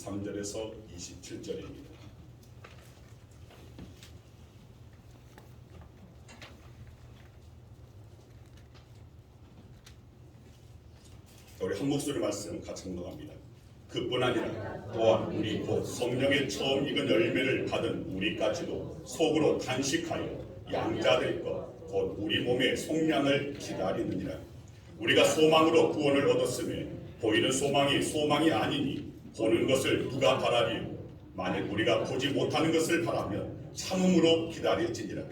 23절에서 27절입니다. 우리 한 목소리 말씀 같이 묵상합니다. 그뿐 아니라 또한 우리 곧 성령의 처음 익은 열매를 받은 우리까지도 속으로 탄식하여 양자될 것 곧 우리 몸의 속량을 기다리느니라. 우리가 소망으로 구원을 얻었으며 보이는 소망이 아니니 보는 것을 누가 바라리요. 만약 우리가 보지 못하는 것을 바라면 참음으로 기다릴지니라.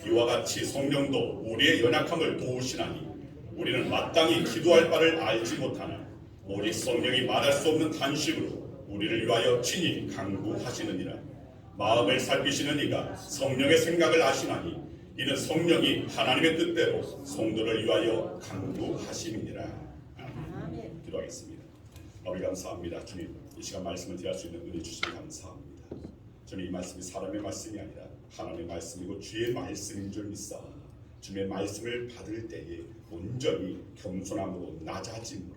이와 같이 성령도 우리의 연약함을 도우시나니 우리는 마땅히 기도할 바를 알지 못하나 오직 성령이 말할 수 없는 탄식으로 우리를 위하여 친히 간구하시느니라. 마음을 살피시는 이가 성령의 생각을 아시나니 이는 성령이 하나님의 뜻대로 성도를 위하여 간구하심이니라. 아멘. 기도하겠습니다. 아버지 감사합니다. 주님, 이 시간 말씀을 드릴 수 있는 은혜 주시니 감사합니다. 주님, 이 말씀이 사람의 말씀이 아니라 하나님의 말씀이고 주의 말씀인 줄 믿사 주님의 말씀을 받을 때에 온전히 겸손함으로 낮아짐으로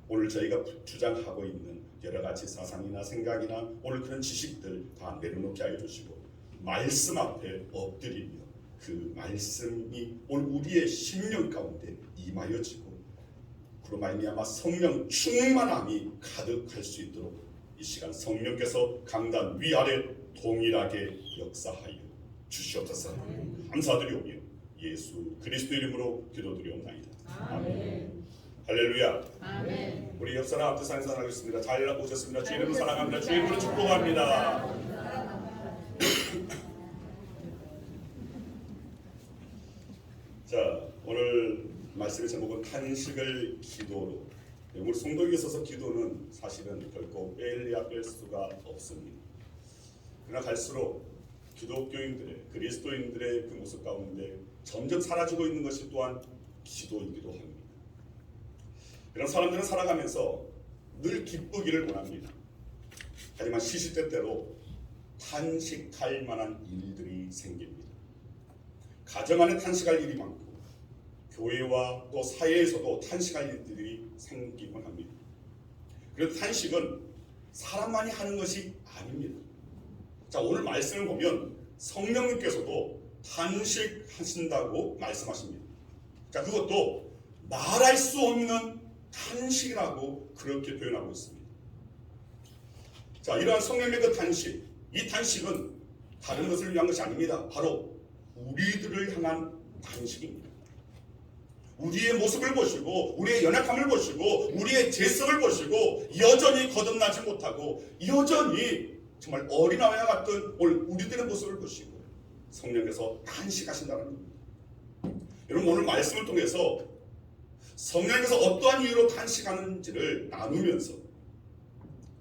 오늘 저희가 주장하고 있는 여러 가지 사상이나 생각이나 오늘 그런 지식들 다 내려놓게 하여 주시고 말씀 앞에 엎드리며 그 말씀이 오늘 우리의 심령 가운데 임하여지고 그로 말미암아 성령 충만함이 가득할 수 있도록 이 시간 성령께서 강단 위아래 동일하게 역사하여 주시옵소서. 감사드리오며 예수 그리스도 이름으로 기도드리옵나이다. 아멘. 할렐루야. 아멘. 우리 옆 사람 앞에 사랑하겠습니다. 잘 오셨습니다. 주의 이름으로 사랑합니다. 주의 이름으로 축복합니다. 자, 오늘 말씀의 제목은 탄식을 기도로. 우리 성도에게 있어서 기도는 사실은 결코 뺄 수가 없습니다. 그러나 갈수록 기독교인들의 그리스도인들의 그 모습 가운데 점점 사라지고 있는 것이 또한 기도이기도 합니다. 이런 사람들은 살아가면서 늘 기쁘기를 원합니다. 하지만 시시때때로 탄식할 만한 일들이 생깁니다. 가정 안에 탄식할 일이 많고 교회와 또 사회에서도 탄식할 일들이 생기곤 합니다. 그래도 탄식은 사람만이 하는 것이 아닙니다. 자, 오늘 말씀을 보면 성령님께서도 탄식하신다고 말씀하십니다. 자, 그것도 말할 수 없는 탄식이라고 그렇게 표현하고 있습니다. 자, 이러한 성령의 그 탄식, 이 탄식은 다른 것을 위한 것이 아닙니다. 바로 우리들을 향한 탄식입니다. 우리의 모습을 보시고 우리의 연약함을 보시고 우리의 죄성을 보시고 여전히 거듭나지 못하고 여전히 정말 어린아이와 같은 우리들의 모습을 보시고 성령께서 탄식하신다는 겁니다. 여러분, 오늘 말씀을 통해서 성령께서 어떠한 이유로 탄식하는지를 나누면서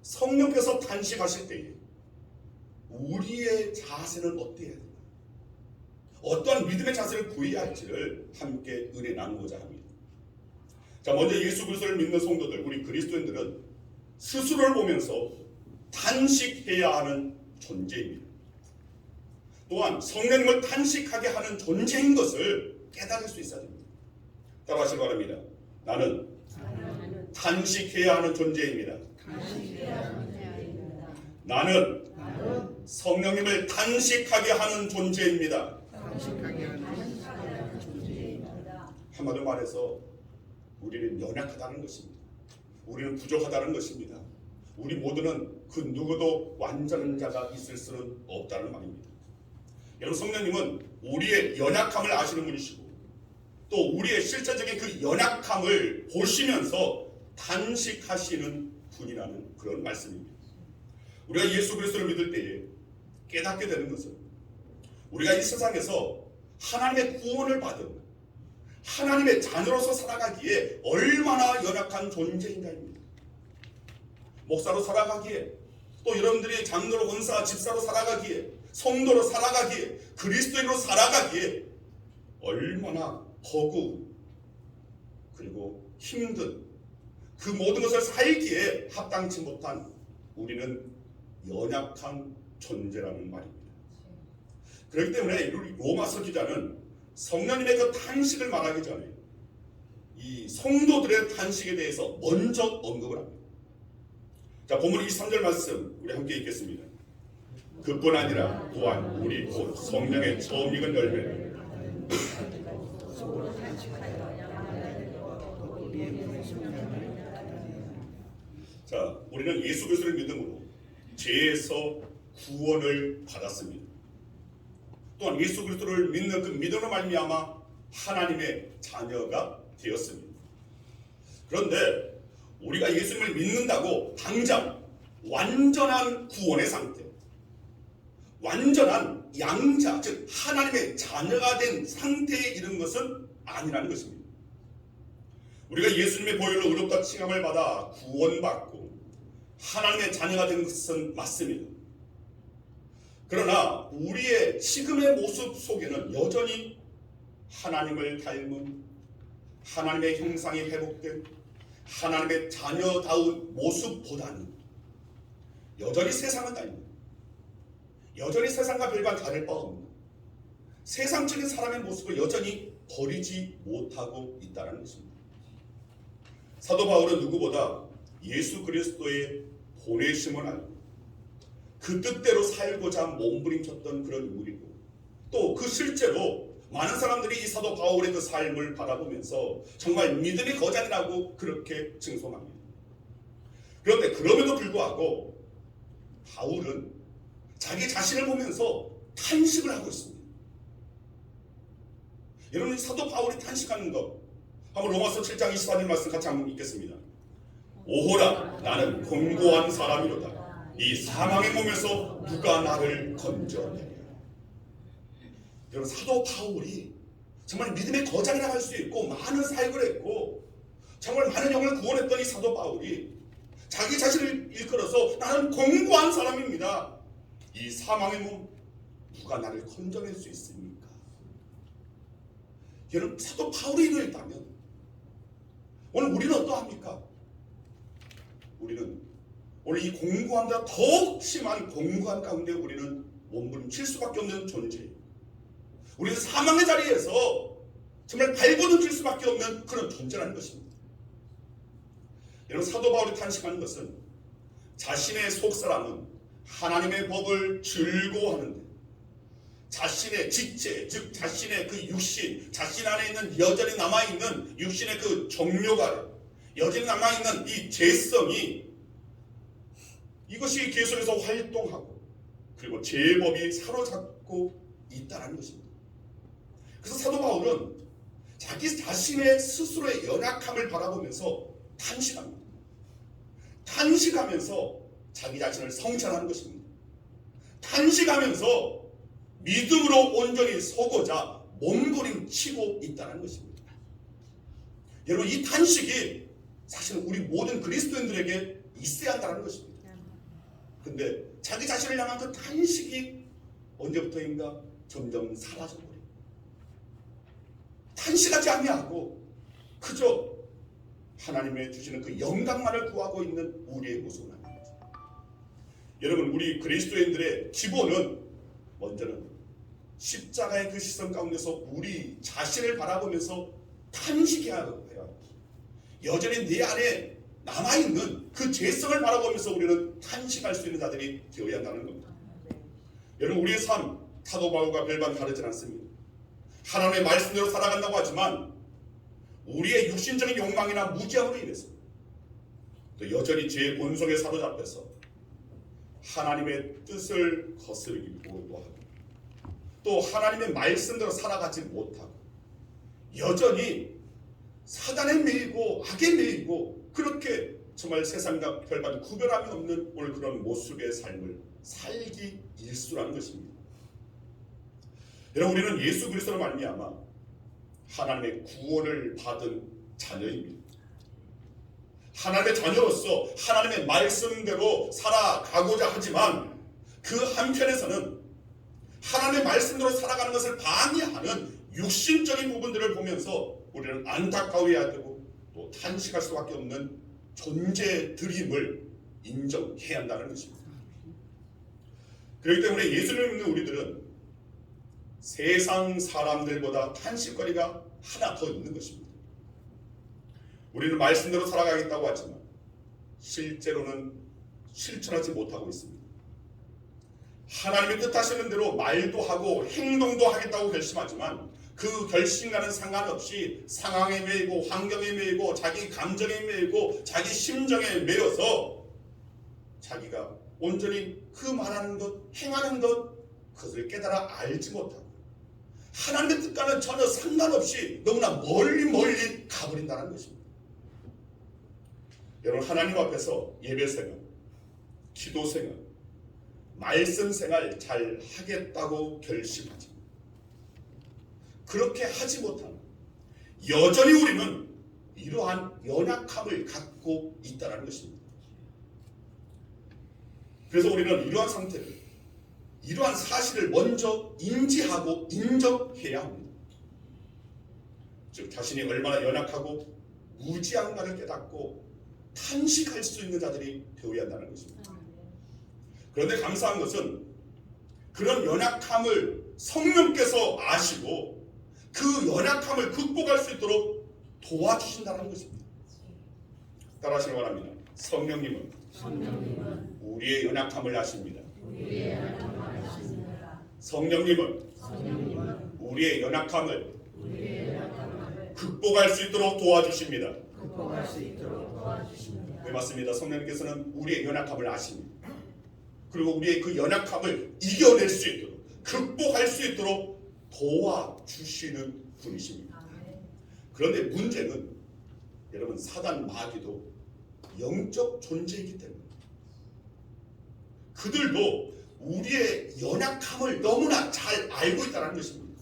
성령께서 탄식하실 때에 우리의 자세는 어때야 되나, 어떠한 믿음의 자세를 구해야 할지를 함께 은혜 나누고자 합니다. 자, 먼저 예수 그리스도를 믿는 성도들, 우리 그리스도인들은 스스로를 보면서 탄식해야 하는 존재입니다. 또한 성령님을 탄식하게 하는 존재인 것을 깨달을 수 있어야 됩니다. 따라하시기 바랍니다. 나는 탄식해야 하는 존재입니다. 나는 성령님을 탄식하게 하는 존재입니다. 한마디로 말해서 우리는 연약하다는 것입니다. 우리는 부족하다는 것입니다. 우리 모두는 그 누구도 완전한 자가 있을 수는 없다는 말입니다. 여러분, 성령님은 우리의 연약함을 아시는 분이시고 또 우리의 실제적인 그 연약함을 보시면서 탄식하시는 분이라는 그런 말씀입니다. 우리가 예수 그리스도를 믿을 때에 깨닫게 되는 것은 우리가 이 세상에서 하나님의 구원을 받은 하나님의 자녀로서 살아가기에 얼마나 연약한 존재인가입니다. 목사로 살아가기에 또 여러분들이 장로로, 권사, 집사로 살아가기에 성도로 살아가기에 그리스도인으로 살아가기에 얼마나 허구 그리고 힘든 그 모든 것을 살기에 합당치 못한 우리는 연약한 존재라는 말입니다. 그렇기 때문에 로마서 기자는 성령님의 그 탄식을 말하기 전에 이 성도들의 탄식에 대해서 먼저 언급을 합니다. 자, 본문 23절 말씀 우리 함께 읽겠습니다. 그뿐 아니라 또한 우리 곧 성령의 처음 익은 열매를 자, 우리는 예수 그리스도를 믿음으로 죄에서 구원을 받았습니다. 또한 예수 그리스도를 믿는 그 믿음으로 말미암아 하나님의 자녀가 되었습니다. 그런데 우리가 예수님을 믿는다고 당장 완전한 구원의 상태, 완전한 양자, 즉 하나님의 자녀가 된 상태에 이른 것은 아니라는 것입니다. 우리가 예수님의 보혈로 의롭다 칭함을 받아 구원받고 하나님의 자녀가 된 것은 맞습니다. 그러나 우리의 지금의 모습 속에는 여전히 하나님을 닮은, 하나님의 형상이 회복된 하나님의 자녀다운 모습보다는 여전히 세상은 다릅니다. 여전히 세상과 별반 다를 바 없는 세상적인 사람의 모습을 여전히 버리지 못하고 있다는 것입니다. 사도 바울은 누구보다 예수 그리스도의 보내심을 알고 그 뜻대로 살고자 몸부림쳤던 그런 인물이고, 또 그 실제로 많은 사람들이 이 사도 바울의 그 삶을 바라보면서 정말 믿음이 거장이라고 그렇게 칭송합니다. 그런데 그럼에도 불구하고 바울은 자기 자신을 보면서 탄식을 하고 있습니다. 여러분, 사도 바울이 탄식하는 것 한번 로마서 7장 24절 말씀 같이 한번 읽겠습니다. 오호라, 나는 곤고한 사람이로다. 이 사망의 몸에서 누가 나를 건져내랴. 여러분, 사도 바울이 정말 믿음의 거장이라고 할 수 있고 많은 사역을 했고 정말 많은 영혼을 구원했던 이 사도 바울이 자기 자신을 일컬어서 나는 곤고한 사람입니다. 이 사망의 몸 누가 나를 건져낼 수 있습니까? 여러분, 사도 바울이 이러했다면 오늘 우리는 어떠합니까? 우리는 오늘 이 공고함보다 더욱 심한 공고함 가운데 우리는 몸부림칠 수밖에 없는 존재예요. 우리는 사망의 자리에서 정말 발버둥칠 수밖에 없는 그런 존재라는 것입니다. 여러분, 사도 바울이 탄식하는 것은 자신의 속사람은 하나님의 법을 즐거워하는데 자신의 지체, 즉 자신의 그 육신, 자신 안에 있는 여전히 남아있는 육신의 그 정욕아래, 여전히 남아있는 이 죄성이 이것이 계속해서 활동하고 그리고 죄법이 사로잡고 있다는 것입니다. 그래서 사도 바울은 자기 자신의 스스로의 연약함을 바라보면서 탄식합니다. 탄식하면서 자기 자신을 성찰하는 것입니다. 탄식하면서 믿음으로 온전히 서고자 몸부림치고 있다는 것입니다. 여러분, 이 탄식이 사실은 우리 모든 그리스도인들에게 있어야 한다는 것입니다. 근데 자기 자신을 향한 그 탄식이 언제부터인가 점점 사라져버려요. 탄식하지 아니하고 그저 하나님의 주시는 그 영광만을 구하고 있는 우리의 모습은 아닙니다. 여러분, 우리 그리스도인들의 기본은 먼저는 십자가의 그 시선 가운데서 우리 자신을 바라보면서 탄식해야 해요. 여전히 내 안에 남아있는 그 죄성을 바라보면서 우리는 탄식할 수 있는 자들이 되어야 한다는 겁니다. 여러분, 우리의 삶 사도 바울과 별반 다르지 않습니다. 하나님의 말씀대로 살아간다고 하지만 우리의 육신적인 욕망이나 무지함으로 인해서 또 여전히 죄의 본성에 사로잡혀서 하나님의 뜻을 거스르기도 하고 또 하나님의 말씀대로 살아가지 못하고 여전히 사단에 매이고 악에 매이고 그렇게 정말 세상과 별반 구별함이 없는 오늘 그런 모습의 삶을 살기 일수라는 것입니다. 여러분, 우리는 예수 그리스도로 말미암아 하나님의 구원을 받은 자녀입니다. 하나님의 자녀로서 하나님의 말씀대로 살아가고자 하지만 그 한편에서는 하나님의 말씀대로 살아가는 것을 방해하는 육신적인 부분들을 보면서 우리는 안타까워해야 되고 또 탄식할 수밖에 없는 존재들임을 인정해야 한다는 것입니다. 그렇기 때문에 예수를 믿는 우리들은 세상 사람들보다 탄식거리가 하나 더 있는 것입니다. 우리는 말씀대로 살아가겠다고 하지만 실제로는 실천하지 못하고 있습니다. 하나님이 뜻하시는 대로 말도 하고 행동도 하겠다고 결심하지만 그 결심과는 상관없이 상황에 매이고 환경에 매이고 자기 감정에 매이고 자기 심정에 매여서 자기가 온전히 그 말하는 것, 행하는 것, 그것을 깨달아 알지 못하고 하나님의 뜻과는 전혀 상관없이 너무나 멀리 가버린다는 것입니다. 여러분, 하나님 앞에서 예배생활, 기도생활, 말씀생활 잘 하겠다고 결심하지 그렇게 하지 못하는 여전히 우리는 이러한 연약함을 갖고 있다는 것입니다. 그래서 우리는 이러한 상태를, 이러한 사실을 먼저 인지하고 인정해야 합니다. 즉 자신이 얼마나 연약하고 무지한가를 깨닫고 탄식할 수 있는 자들이 되어야 한다는 것입니다. 그런데 감사한 것은 그런 연약함을 성령께서 아시고 그 연약함을 극복할 수 있도록 도와주신다는 것입니다. 따라하시기 바랍니다. 성령님은 우리의 연약함을 아십니다. 성령님은 우리의 연약함을 극복할 수 있도록 도와주십니다. 네, 맞습니다. 성령님께서는 우리의 연약함을 아십니다. 그리고 우리의 그 연약함을 이겨낼 수 있도록, 극복할 수 있도록 도와주시는 분이십니다. 그런데 문제는 여러분, 사단 마귀도 영적 존재이기 때문에 그들도 우리의 연약함을 너무나 잘 알고 있다는 것입니다.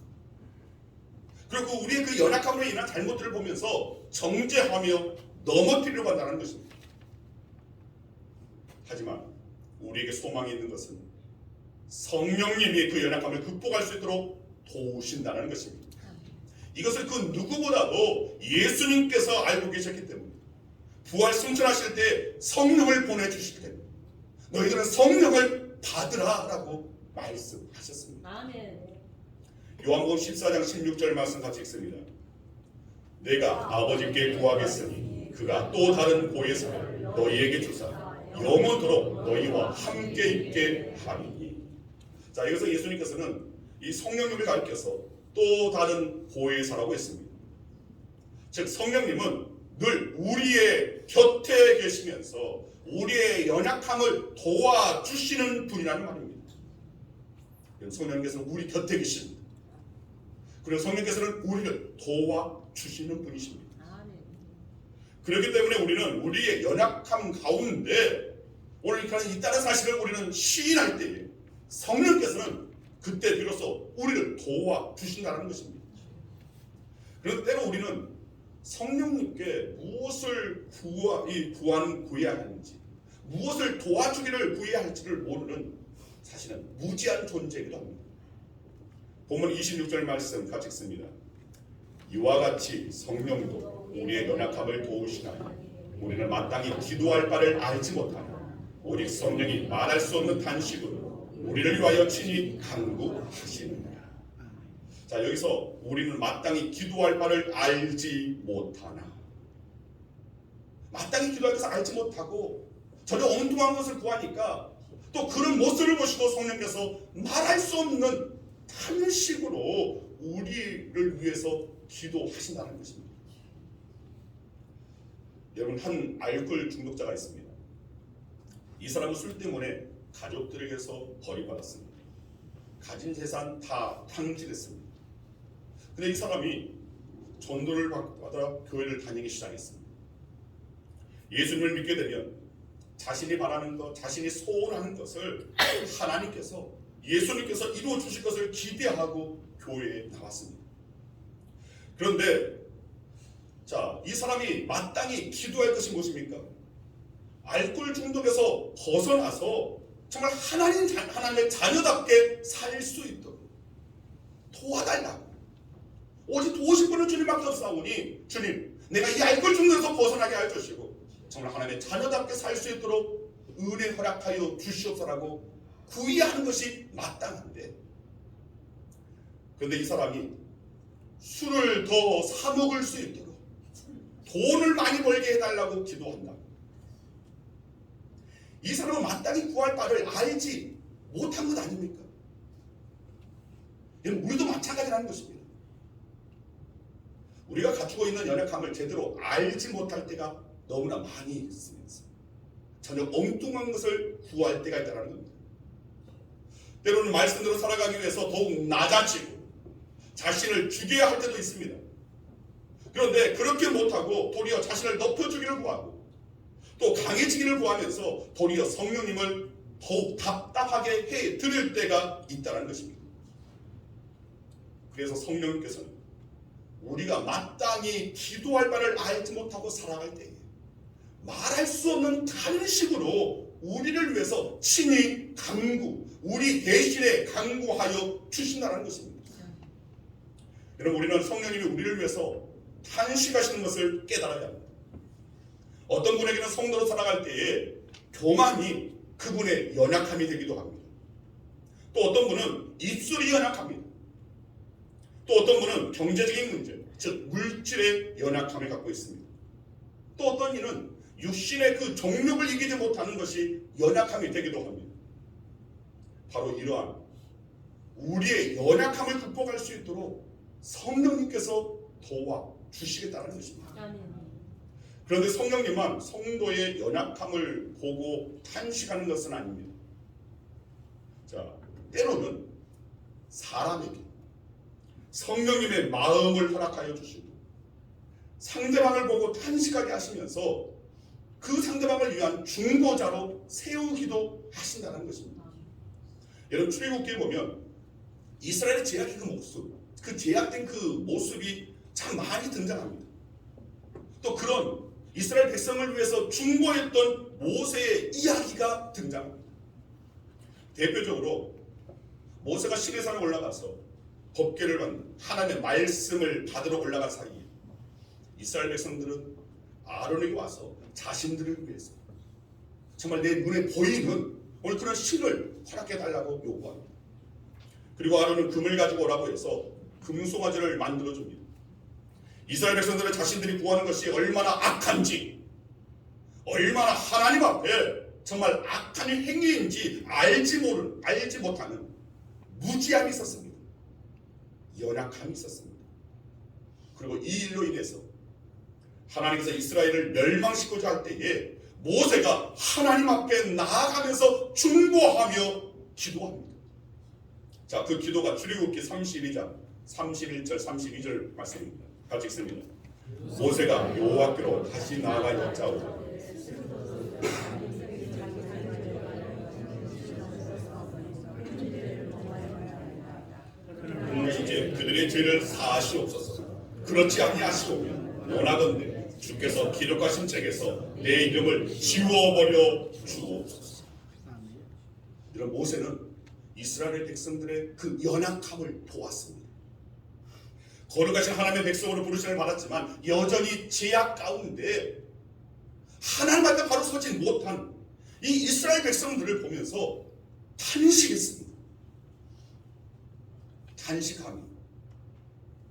그리고 우리의 그 연약함으로 인한 잘못들을 보면서 정죄하며 넘어뜨리려고 한다는 것입니다. 하지만 우리에게 소망이 있는 것은 성령님이 그 연약함을 극복할 수 있도록 도우신다는 것입니다. 이것을 그 누구보다도 예수님께서 알고 계셨기 때문에 부활 승천하실 때 성령을 보내주시기 때문에 너희들은 성령을 받으라 라고 말씀하셨습니다. 아멘. 요한복음 14장 16절 말씀 같이 읽습니다. 내가 아버지께 구하겠으니 그가 또 다른 보혜사를 너희에게 주사 영원토록 너희와 함께 있게 하리니. 자, 여기서 예수님께서는 이 성령님을 가리켜서 또 다른 보혜사라고 했습니다. 즉 성령님은 늘 우리의 곁에 계시면서 우리의 연약함을 도와주시는 분이라는 말입니다. 성령님께서는 우리 곁에 계십니다. 그리고 성령께서는 우리를 도와주시는 분이십니다. 그렇기 때문에 우리는 우리의 연약함 가운데 오늘 있다는 사실을 우리는 시인할 때에 성령께서는 그때 비로소 우리를 도와주신다는 것입니다. 그런데 때로 우리는 성령님께 무엇을 구해야 하는지, 무엇을 도와주기를 구해야 할지를 모르는 사실은 무지한 존재이기도 합니다. 본문 26절 말씀 같이 읽습니다. 이와 같이 성령도 우리의 연약함을 도우시나니 우리는 마땅히 기도할 바를 알지 못하나 오직 성령이 말할 수 없는 단식으로 우리를 위하여 친히 간구하시느니라. 자, 여기서 우리는 마땅히 기도할 바를 알지 못하나, 마땅히 기도할 것을 알지 못하고 전혀 엉뚱한 것을 구하니까 또 그런 모습을 보시고 성령께서 말할 수 없는 탄식으로 우리를 위해서 기도하신다는 것입니다. 여러분, 한 알코올 중독자가 있습니다. 이 사람은 술 때문에 가족들에게서 버림받았습니다. 가진 재산 다 탕진했습니다. 근데 이 사람이 전도를 받아 교회를 다니기 시작했습니다. 예수님을 믿게 되면 자신이 바라는 것, 자신이 소원하는 것을 하나님께서, 예수님께서 이루어 주실 것을 기대하고 교회에 나왔습니다. 그런데 자, 이 사람이 마땅히 기도할 것이 무엇입니까? 알코올 중독에서 벗어나서 정말 하나님의 자녀답게 살 수 있도록 도와달라고. 오직 도우실 분은 주님밖에 없사오니 주님, 내가 이 알코올 중독에서 벗어나게 하여 주시고 정말 하나님의 자녀답게 살 수 있도록 은혜 허락하여 주시옵소서라고 구의하는 것이 마땅한데, 그런데 이 사람이 술을 더 사 먹을 수 있도록 돈을 많이 벌게 해달라고 기도한다. 이 사람은 마땅히 구할 바를 알지 못한 것 아닙니까? 우리도 마찬가지라는 것입니다. 우리가 갖추고 있는 연약함을 제대로 알지 못할 때가 너무나 많이 있으면서 전혀 엉뚱한 것을 구할 때가 있다는 겁니다. 때로는 말씀대로 살아가기 위해서 더욱 낮아지고 자신을 죽여야 할 때도 있습니다. 그런데 그렇게 못하고 도리어 자신을 높여주기를 구하고 또 강해지기를 구하면서 도리어 성령님을 더욱 답답하게 해 드릴 때가 있다는 것입니다. 그래서 성령님께서는 우리가 마땅히 기도할 바를 알지 못하고 살아갈 때에 말할 수 없는 탄식으로 우리를 위해서 친히 간구, 우리 대신에 간구하여 주신다는 것입니다. 여러분, 우리는 성령님이 우리를 위해서 탄식하시는 것을 깨달아야 합니다. 어떤 분에게는 성도로 살아갈 때에 교만이 그분의 연약함이 되기도 합니다. 또 어떤 분은 입술이 연약합니다. 또 어떤 분은 경제적인 문제, 즉 물질의 연약함을 갖고 있습니다. 또 어떤 이는 육신의 그 정욕을 이기지 못하는 것이 연약함이 되기도 합니다. 바로 이러한 우리의 연약함을 극복할 수 있도록 성령님께서 도와주시겠다는 것입니다. 그런데 성령님만 성도의 연약함을 보고 탄식하는 것은 아닙니다. 자, 때로는 사람에게 성령님의 마음을 허락하여 주시고 상대방을 보고 탄식하게 하시면서 그 상대방을 위한 중보자로 세우기도 하신다는 것입니다. 여러분, 출애굽기에 보면 이스라엘의 제약의 그 모습, 그 제약된 그 모습이 참 많이 등장합니다. 또 그런 이스라엘 백성을 위해서 중보했던 모세의 이야기가 등장합니다. 대표적으로 모세가 시내산에 올라가서 법궤를 받는 하나님의 말씀을 받으러 올라간 사이에 이스라엘 백성들은 아론에게 와서 자신들을 위해서 정말 내 눈에 보이는 오늘 그런 신을 허락해달라고 요구합니다. 그리고 아론은 금을 가지고 오라고 해서 금송아지를 만들어줍니다. 이스라엘 백성들은 자신들이 구하는 것이 얼마나 악한지, 얼마나 하나님 앞에 정말 악한 행위인지 알지 못하는 무지함이 있었습니다. 연약함이 있었습니다. 그리고 이 일로 인해서 하나님께서 이스라엘을 멸망시키고자 할 때에 모세가 하나님 앞에 나아가면서 중보하며 기도합니다. 자, 그 기도가 출애굽기 32장 31절 32절 말씀입니다. 같이 읽습니다. 모세가 여호와께로 다시 나아가 여짜오되 이제 그들의 죄를 사하시옵소서. 그렇지 아니하시오면 원하건대 주께서 기록하신 책에서 내 이름을 지워버려 주옵소서. 이런 모세는 이스라엘 백성들의 그 연약함을 보았습니다. 거룩하신 하나님의 백성으로 부르심을 받았지만 여전히 제약 가운데 하나님 앞에 바로 서지 못한 이 이스라엘 백성들을 보면서 탄식했습니다. 단식하며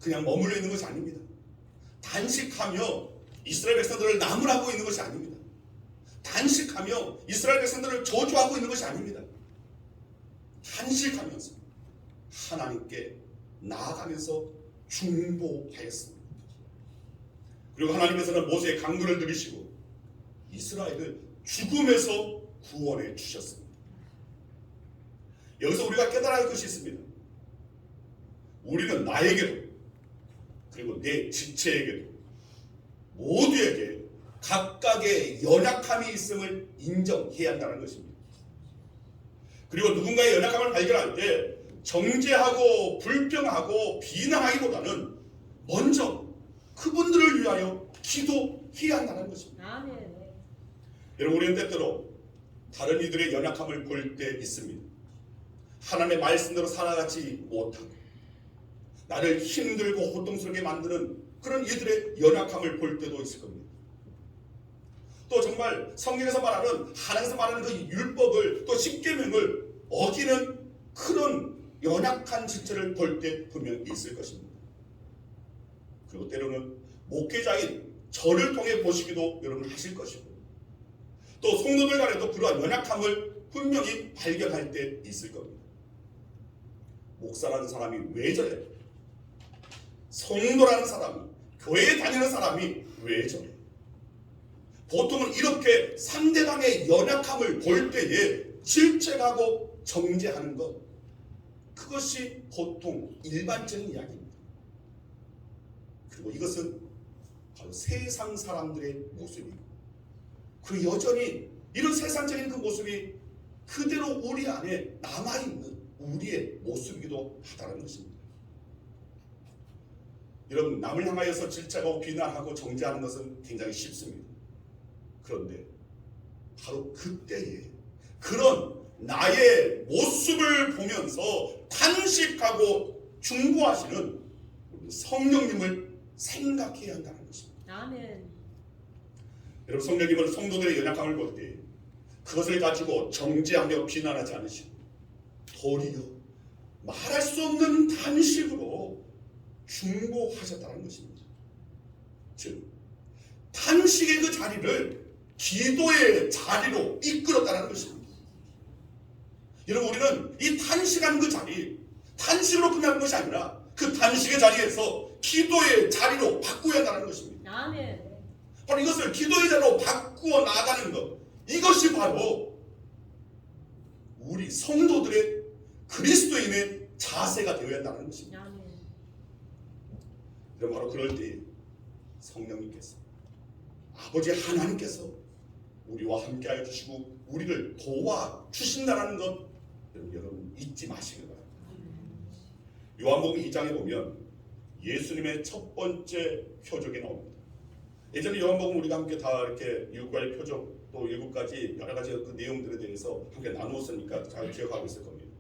그냥 머물러 있는 것이 아닙니다. 단식하며 이스라엘 백성들을 나무라고 있는 것이 아닙니다. 단식하며 이스라엘 백성들을 저주하고 있는 것이 아닙니다. 단식하면서 하나님께 나아가면서 중보하였습니다. 그리고 하나님께서는 모세의 강구를 들으시고 이스라엘을 죽음에서 구원해 주셨습니다. 여기서 우리가 깨달아야 할 것이 있습니다. 우리는 나에게도 그리고 내 지체에게도 모두에게 각각의 연약함이 있음을 인정해야 한다는 것입니다. 그리고 누군가의 연약함을 발견할 때 정죄하고 불평하고 비난하기보다는 먼저 그분들을 위하여 기도해야 한다는 것입니다. 여러분, 우리는 때때로 다른 이들의 연약함을 볼 때 있습니다. 하나님의 말씀대로 살아가지 못하고 나를 힘들고 고통스럽게 만드는 그런 이들의 연약함을 볼 때도 있을 겁니다. 또 정말 성경에서 말하는 하나님께서 말하는 그 율법을 또 십계명을 어기는 그런 연약한 지체를 볼 때 분명히 있을 것입니다. 그리고 때로는 목회자인 저를 통해 보시기도 여러분 하실 것이고 또 성도들 간에도 그러한 연약함을 분명히 발견할 때 있을 겁니다. 목사라는 사람이 왜 저래? 성도라는 사람이, 교회에 다니는 사람이 왜 저래? 보통은 이렇게 상대방의 연약함을 볼 때에 질책하고 정죄하는 것, 그것이 보통 일반적인 이야기입니다. 그리고 이것은 바로 세상 사람들의 모습이고, 그 여전히 이런 세상적인 그 모습이 그대로 우리 안에 남아있는 우리의 모습이기도 하다는 것입니다. 여러분, 남을 향하여서 질책하고 비난하고 정죄하는 것은 굉장히 쉽습니다. 그런데 바로 그때에 그런 나의 모습을 보면서 탄식하고 중보하시는 성령님을 생각해야 한다는 것입니다. 아멘. 여러분, 성령님은 성도들의 연약함을 볼 때 그것을 가지고 정죄하며 비난하지 않으시고 도리어 말할 수 없는 탄식으로 중보하셨다는 것입니다. 즉, 탄식의 그 자리를 기도의 자리로 이끌었다는 것입니다. 여러분, 우리는 이 탄식한 그 자리, 탄식으로 끝나는 것이 아니라 그 탄식의 자리에서 기도의 자리로 바꾸어야 한다는 것입니다. 아멘. 바로 이것을 기도의 자리로 바꾸어 나가는 것, 이것이 바로 우리 성도들의 그리스도인의 자세가 되어야 한다는 것입니다. 아멘. 여러분, 바로 그럴 때 성령님께서, 아버지 하나님께서 우리와 함께하여 주시고 우리를 도와주신다는 것, 여러분 잊지 마시기 바랍니다. 요한복음 2장에 보면 예수님의 첫 번째 표적이 나옵니다. 예전에 요한복음 우리가 함께 다 이렇게 7가지 표적, 또 7가지 여러 가지 그 내용들에 대해서 함께 나누었으니까 잘 기억하고 있을 겁니다.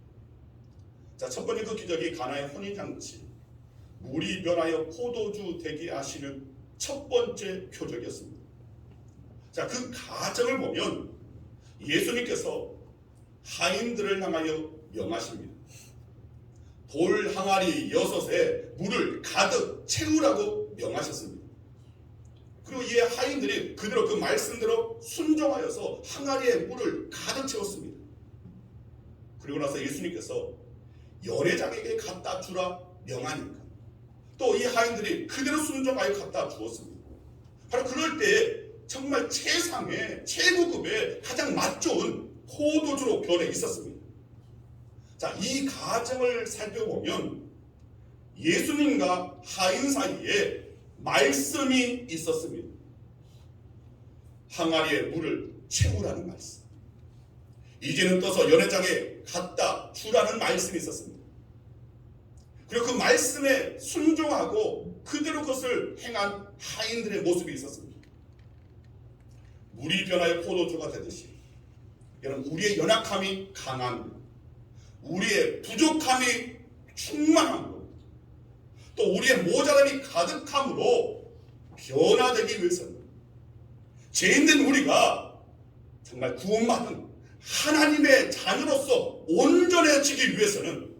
자, 첫 번째 그 기적이 가나의 혼인잔치, 물이 변하여 포도주 되게 하시는 첫 번째 표적이었습니다. 자, 그 과정을 보면 예수님께서 하인들을 향하여 명하십니다. 돌 항아리 6에 물을 가득 채우라고 명하셨습니다. 그리고 이 하인들이 그대로 그 말씀대로 순종하여서 항아리에 물을 가득 채웠습니다. 그리고 나서 예수님께서 연회장에게 갖다 주라 명하니까 또 이 하인들이 그대로 순종하여 갖다 주었습니다. 바로 그럴 때 정말 최상의 최고급의 가장 맛 좋은 포도주로 변해 있었습니다. 자, 이 과정을 살펴보면 예수님과 하인 사이에 말씀이 있었습니다. 항아리에 물을 채우라는 말씀, 이제는 떠서 연회장에 갖다 주라는 말씀이 있었습니다. 그리고 그 말씀에 순종하고 그대로 그것을 행한 하인들의 모습이 있었습니다. 물이 변하여 포도주가 되듯이 여러분, 우리의 연약함이 강함, 우리의 부족함이 충만함으로, 또 우리의 모자람이 가득함으로 변화되기 위해서는, 죄인된 우리가 정말 구원받은 하나님의 자녀로서 온전해지기 위해서는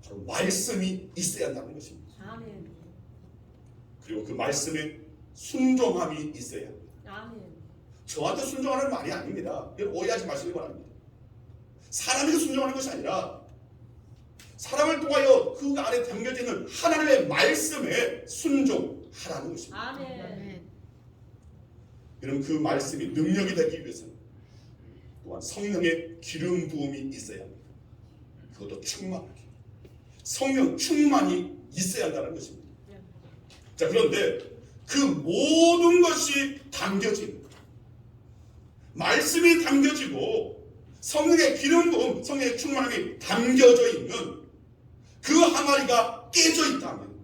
바로 말씀이 있어야 한다는 것입니다. 아멘. 그리고 그 말씀에 순종함이 있어야 합니다. 아멘. 저한테 순종하는 말이 아닙니다. 여러분, 오해하지 마시기 바랍니다. 사람에게 순종하는 것이 아니라 사람을 통하여 그 안에 담겨지는 하나님의 말씀에 순종하라는 것입니다. 아멘. 여러분, 그 말씀이 능력이 되기 위해서는 또한 성령의 기름 부음이 있어야 합니다. 그것도 충만하게 성령 충만이 있어야 한다는 것입니다. 자, 그런데 그 모든 것이 담겨진, 말씀이 담겨지고 성령의 기름 부음, 성령의 충만함이 담겨져 있는 그 항아리가 깨져 있다면,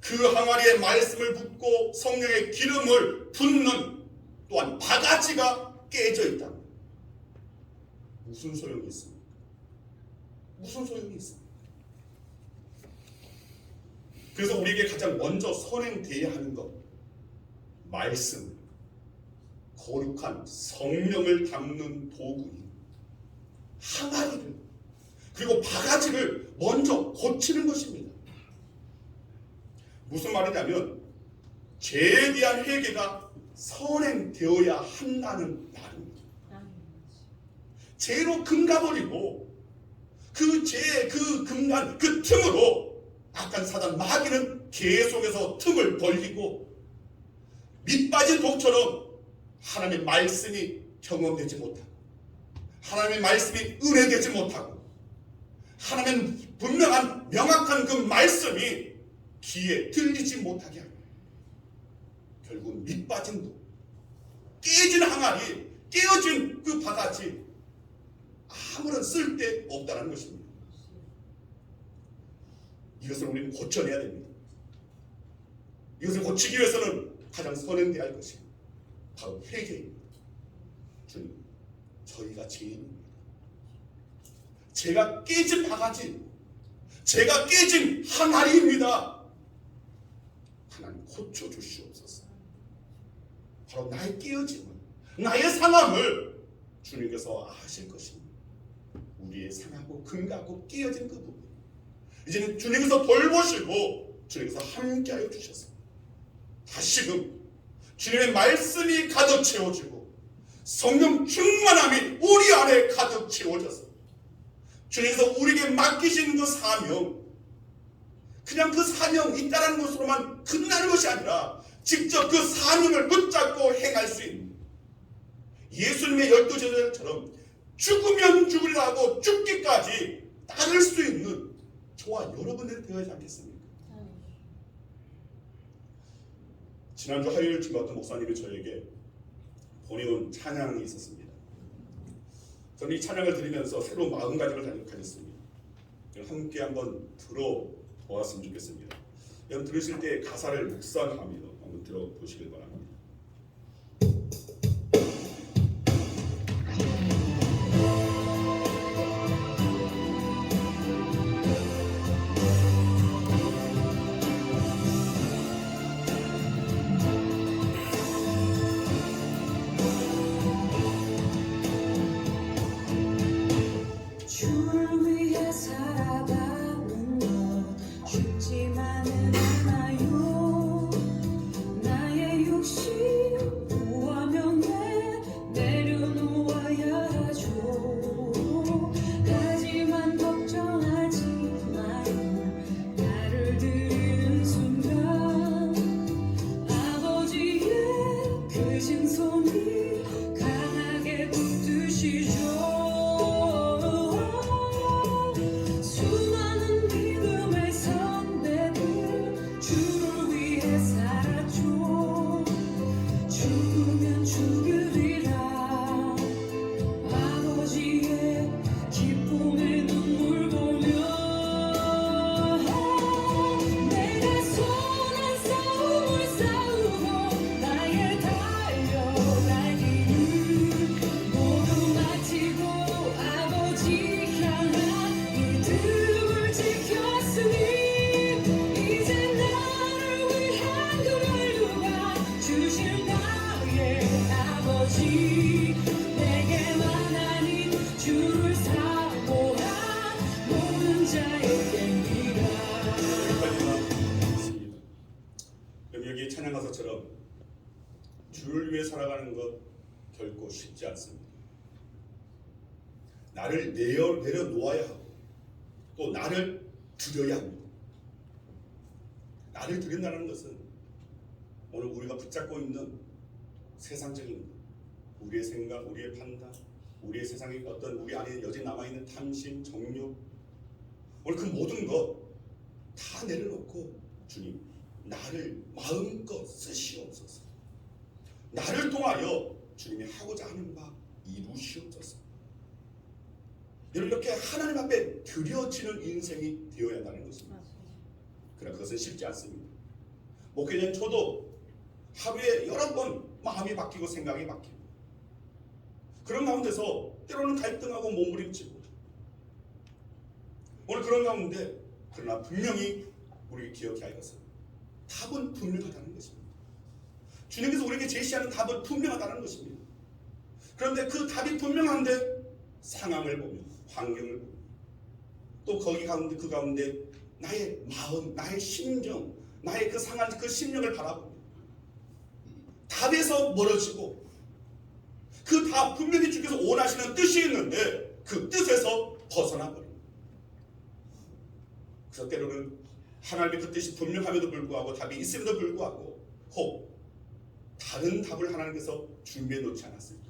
그 항아리에 말씀을 붓고 성령의 기름을 붓는 또한 바가지가 깨져 있다면 무슨 소용이 있습니까? 무슨 소용이 있습니까? 그래서 우리에게 가장 먼저 선행되어야 하는 것, 말씀, 거룩한 성령을 담는 도구인 항아리를, 그리고 바가지를 먼저 고치는 것입니다. 무슨 말이냐면 죄에 대한 회개가 선행되어야 한다는 말입니다. 죄로 금가버리고 그 죄, 그 금간, 그 틈으로 악한 사단 마귀는 계속해서 틈을 벌리고 밑빠진 독처럼 하나님의 말씀이 경험되지 못하고 하나님의 말씀이 은혜되지 못하고 하나님의 분명한 명확한 그 말씀이 귀에 들리지 못하게 합니다. 결국 밑빠진 독, 깨진 항아리, 깨어진 그 바가지 아무런 쓸데 없다는 것입니다. 이것을 우리는 고쳐내야 됩니다. 이것을 고치기 위해서는 가장 선행되어야 할 것이 바로 회개입니다. 주님, 저희가 죄인입니다. 제가 깨진 바가지, 제가 깨진 항아리입니다. 하나님 고쳐주시옵소서. 바로 나의 깨어짐을, 나의 상함을 주님께서 아실 것입니다. 우리의 상하고 금가고 깨어진 그 부분, 이제는 주님께서 돌보시고 주님께서 함께하여 주셨습니다. 다시금 주님의 말씀이 가득 채워지고 성령 충만함이 우리 안에 가득 채워져서 주님께서 우리에게 맡기신 그 사명, 그냥 그 사명 있다는 것으로만 끝나는 것이 아니라 직접 그 사명을 붙잡고 행할 수 있는 예수님의 12 제자들처럼 죽으면 죽으려고 죽기까지 따를 수 있는 저와 여러분들이 되어야지 않겠습니까? 지난주 화요일 주일 어떤 목사님이 저에게 보내온 찬양이 있었습니다. 저는 이 찬양을 들으면서 새로운 마음가짐을 가졌습니다. 함께 한번 들어보았으면 좋겠습니다. 여러분 들으실 때 가사를 묵상하며 한번 들어보시길 바랍니다. 주를 위해 살아가는 것 쉽지만은 않아요. 나의 욕심 구하며 내려놓아야 하죠. 하지만 걱정하지 마요. 나를 들이는 순간 아버지의 크신 손이 강하게 붙드시죠. 수많은 믿음의 선배들 주를 위해 살았죠. 죽으면 죽으리라 아버지의 기쁨의 눈물 보며 내가 선한 싸움을 싸우고 나의 달려갈 길을 모두 마치고 아버지 향한 믿음을 지켰으니 이제 나를 위한 그 밸류가 주실 나의 아버지 내게만 아닌 주를 사모한 모든 자에게니라. 여기까지만 있습니다. 여기 찬양 가사처럼 주를 위해 살아가는 것 결코 쉽지 않습니다. 나를 내려놓아야 하고 또 나를 드려야 합니다. 나를 드린다는 것은 오늘 우리가 붙잡고 있는 세상적인 것, 우리의 생각, 우리의 판단, 우리의 세상에 어떤 우리 안에 여전히 남아있는 탐심, 정욕, 오늘 그 모든 것 다 내려놓고 주님, 나를 마음껏 쓰시옵소서. 나를 통하여 주님이 하고자 하는 바 이루시옵소서. 이렇게 하나님 앞에 드려지는 인생이 되어야 한다는 것입니다. 그러나 그것은 쉽지 않습니다. 목회자인 저도 하루에 여러 번 마음이 바뀌고 생각이 바뀌고 그런 가운데서 때로는 갈등하고 몸부림치고 오늘 그런 가운데 그러나 분명히 우리에게 기억해야 할 것은 답은 분명하다는 것입니다. 주님께서 우리에게 제시하는 답은 분명하다는 것입니다. 그런데 그 답이 분명한데 상황을 보며 환경을 보며 또 거기 가운데 그 가운데 나의 마음, 나의 심정, 나의 그 상한 그 심령을 바라보며 답에서 멀어지고 그 답 분명히 주께서 원하시는 뜻이 있는데 그 뜻에서 벗어나 버립니다. 그래서 때로는 하나님의 그 뜻이 분명함에도 불구하고 답이 있음에도 불구하고 혹 다른 답을 하나님께서 준비해 놓지 않았을까?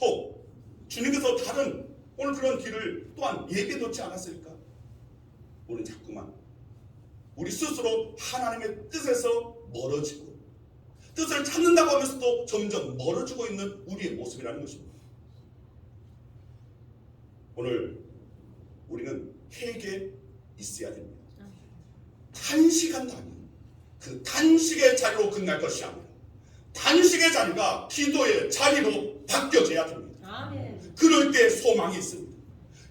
혹 주님께서 다른 오늘 그런 길을 또한 예비해 놓지 않았을까? 우리는 자꾸만 우리 스스로 하나님의 뜻에서 멀어지고 뜻을 찾는다고 하면서도 점점 멀어지고 있는 우리의 모습이라는 것입니다. 오늘 우리는 회개에 있어야 됩니다. 단시간 단위 그 단식의 자리로 끝날 것이 아니라 단식의 자리가 기도의 자리로 바뀌어져야 됩니다. 그럴 때 소망이 있습니다.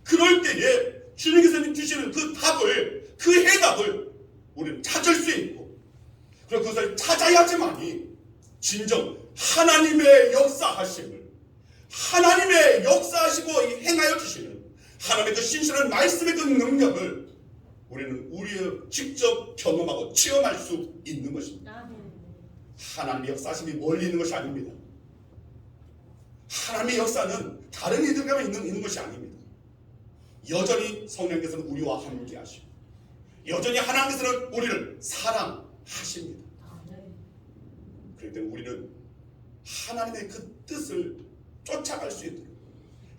그럴 때에 주님께서 주시는 그 답을 그 해답을 우리는 찾을 수 있고 그리고 그것을 찾아야지만이 진정 하나님의 역사하심을 하나님의 역사하시고 행하여 주시는 하나님의 그 신실한 말씀의 그 능력을 우리는 우리의 직접 경험하고 체험할 수 있는 것입니다. 하나님의 역사하심이 멀리 있는 것이 아닙니다. 하나님의 역사는 다른 이들과만 있는 것이 아닙니다. 여전히 성령께서는 우리와 함께 하시고 여전히 하나님께서는 우리를 사랑하십니다. 그렇기 때문에 우리는 하나님의 그 뜻을 쫓아갈 수 있도록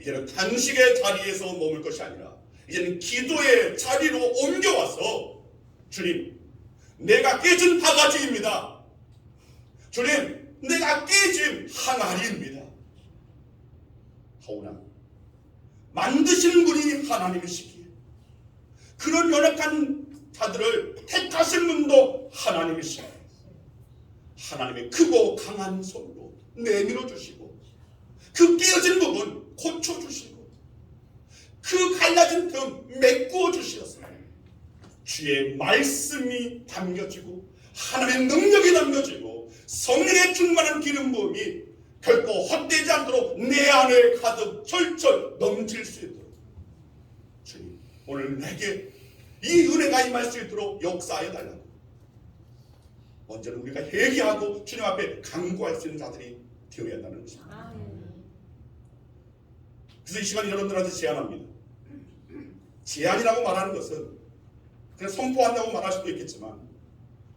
이제는 단식의 자리에서 머물 것이 아니라 이제는 기도의 자리로 옮겨와서 주님 내가 깨진 바가지입니다. 주님 내가 깨진 항아리입니다. 하오나 만드시는 분이 하나님이시기에 그런 연약한 자들을 택하신 분도 하나님이시기에 하나님의 크고 강한 손으로 내밀어 주시고 그 깨어진 부분 고쳐주시고 그 갈라진 틈 메꾸어 주시어서 주의 말씀이 담겨지고 하나님의 능력이 담겨지고 성령의 충만한 기름 부음이 결코 헛되지 않도록 내 안에 가득 철철 넘칠 수 있도록 주님 오늘 내게 이 은혜가 임할 수 있도록 역사하여 달라고 먼저는 우리가 회개하고 주님 앞에 간구할 수 있는 자들이 되어야 한다는 것입니다. 그래서 이 시간 여러분들한테 제안합니다. 제안이라고 말하는 것은 그냥 선포한다고 말할 수도 있겠지만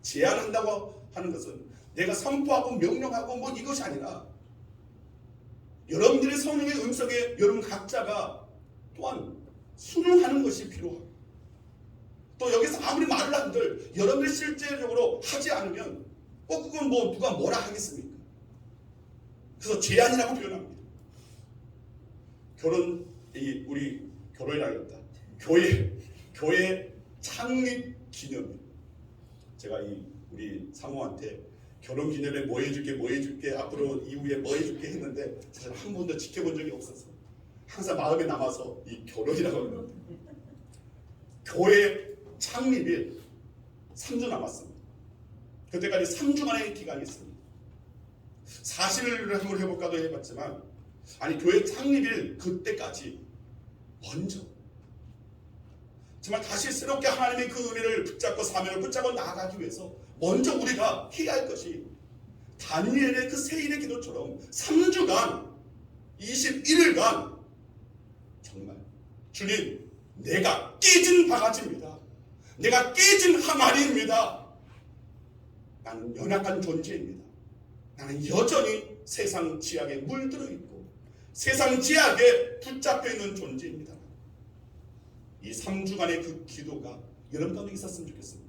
제안한다고 하는 것은 내가 선포하고 명령하고 뭐 이것이 아니라 여러분들의 성령의 음성에 여러분 각자가 또한 순응하는 것이 필요하고 또 여기서 아무리 말을 한들 여러분들이 실제적으로 하지 않으면 그건 뭐 누가 뭐라 하겠습니까? 그래서 제안이라고 표현합니다. 우리 결혼이라겠다. 교회 창립 기념일. 제가 우리 사모한테 결혼 기념에 뭐 해줄게 앞으로 이후에 뭐 해줄게 했는데 사실 한 번도 지켜본 적이 없어서 항상 마음에 남아서 이 결혼이라고 하는 교회 창립일 3주 남았습니다. 그때까지 3주간의 기간이 있습니다. 사실을 한번 해볼까도 해봤지만 아니 교회 창립일 그때까지 먼저 정말 다시 새롭게 하나님의 그 은혜를 붙잡고 사명을 붙잡고 나아가기 위해서 먼저 우리가 해야 할 것이 다니엘의 그 세일의 기도처럼 3주간 21일간 정말 주님 내가 깨진 바가지입니다. 내가 깨진 항아리입니다. 나는 연약한 존재입니다. 나는 여전히 세상 지약에 물들어 있고 세상 지약에 붙잡혀 있는 존재입니다. 이 3주간의 그 기도가 여러분 가운데 있었으면 좋겠습니다.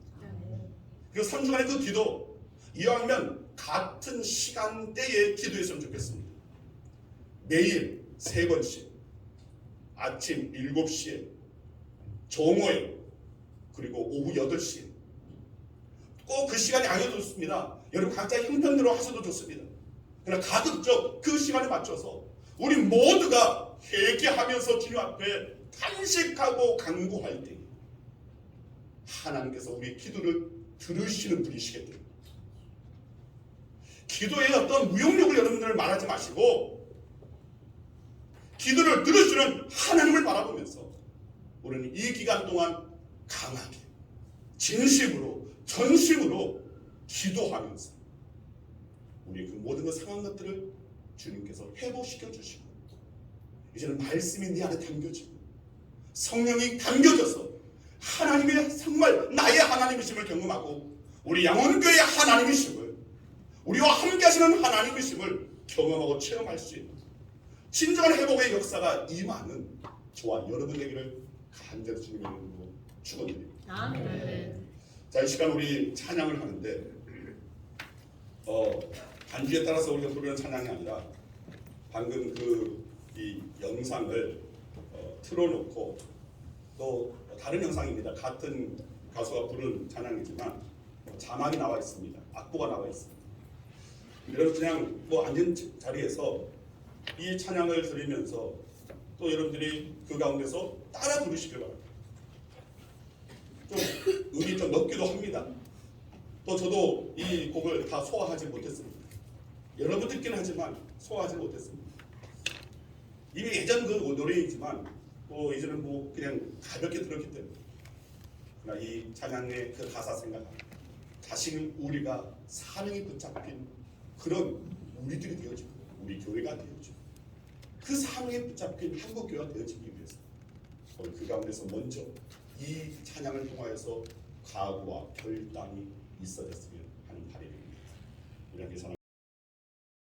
그리고 3주간의 그 기도 이왕이면 같은 시간대에 기도했으면 좋겠습니다. 매일 3번씩 아침 7시에 정오에 그리고 오후 8시에 꼭 그 시간이 아니어도 좋습니다. 여러분 각자의 형편대로 하셔도 좋습니다. 그러나 가급적 그 시간에 맞춰서 우리 모두가 회개하면서 주님 앞에 탄식하고 간구할 때 하나님께서 우리의 기도를 들으시는 분이시기 때문에 기도의 어떤 무용력을 여러분들 말하지 마시고 기도를 들으시는 하나님을 바라보면서 우리는 이 기간 동안 강하게 진심으로 전심으로 기도하면서 우리 그 모든 그 상한 것들을 주님께서 회복시켜 주시고 이제는 말씀이 네 안에 담겨지고 성령이 담겨져서 하나님의 정말 나의 하나님이심을 경험하고 우리 양원교회의 하나님이심을 우리와 함께 하시는 하나님이심을 경험하고 체험할 수 있는 진정한 회복의 역사가 임하는 저와 여러분 되기를 간절히 주님의 이름으로 축원드립니다. 아멘. 자, 이 시간 우리 찬양을 하는데 반주에 따라서 우리가 부르는 찬양이 아니라 방금 이 영상을 틀어놓고 또 다른 영상입니다. 같은 가수가 부른 찬양이지만 자막이 나와 있습니다. 악보가 나와 있습니다. 여러분 그냥 앉은 자리에서 이 찬양을 들으면서 또 여러분들이 그 가운데서 따라 부르시길 바랍니다. 좀 음이 좀 높기도 합니다. 또 저도 이 곡을 다 소화하지 못했습니다. 여러분들끼는 하지만 소화하지 못했습니다. 이미 예전 그 노래이지만 또 이제는 그냥 가볍게 들었기 때문에 그러나 이 찬양의 그 가사 생각합니다. 다시는 우리가 사명이 붙잡힌 그런 우리들이 되어지고 우리 교회가 되어지고 그 사명에 붙잡힌 한국교회가 되어지기 위해서 오늘 그 가운데서 먼저 이 찬양을 통하여서 각오와 결단이 있어졌으면 하는 바람입니다. 우리 함께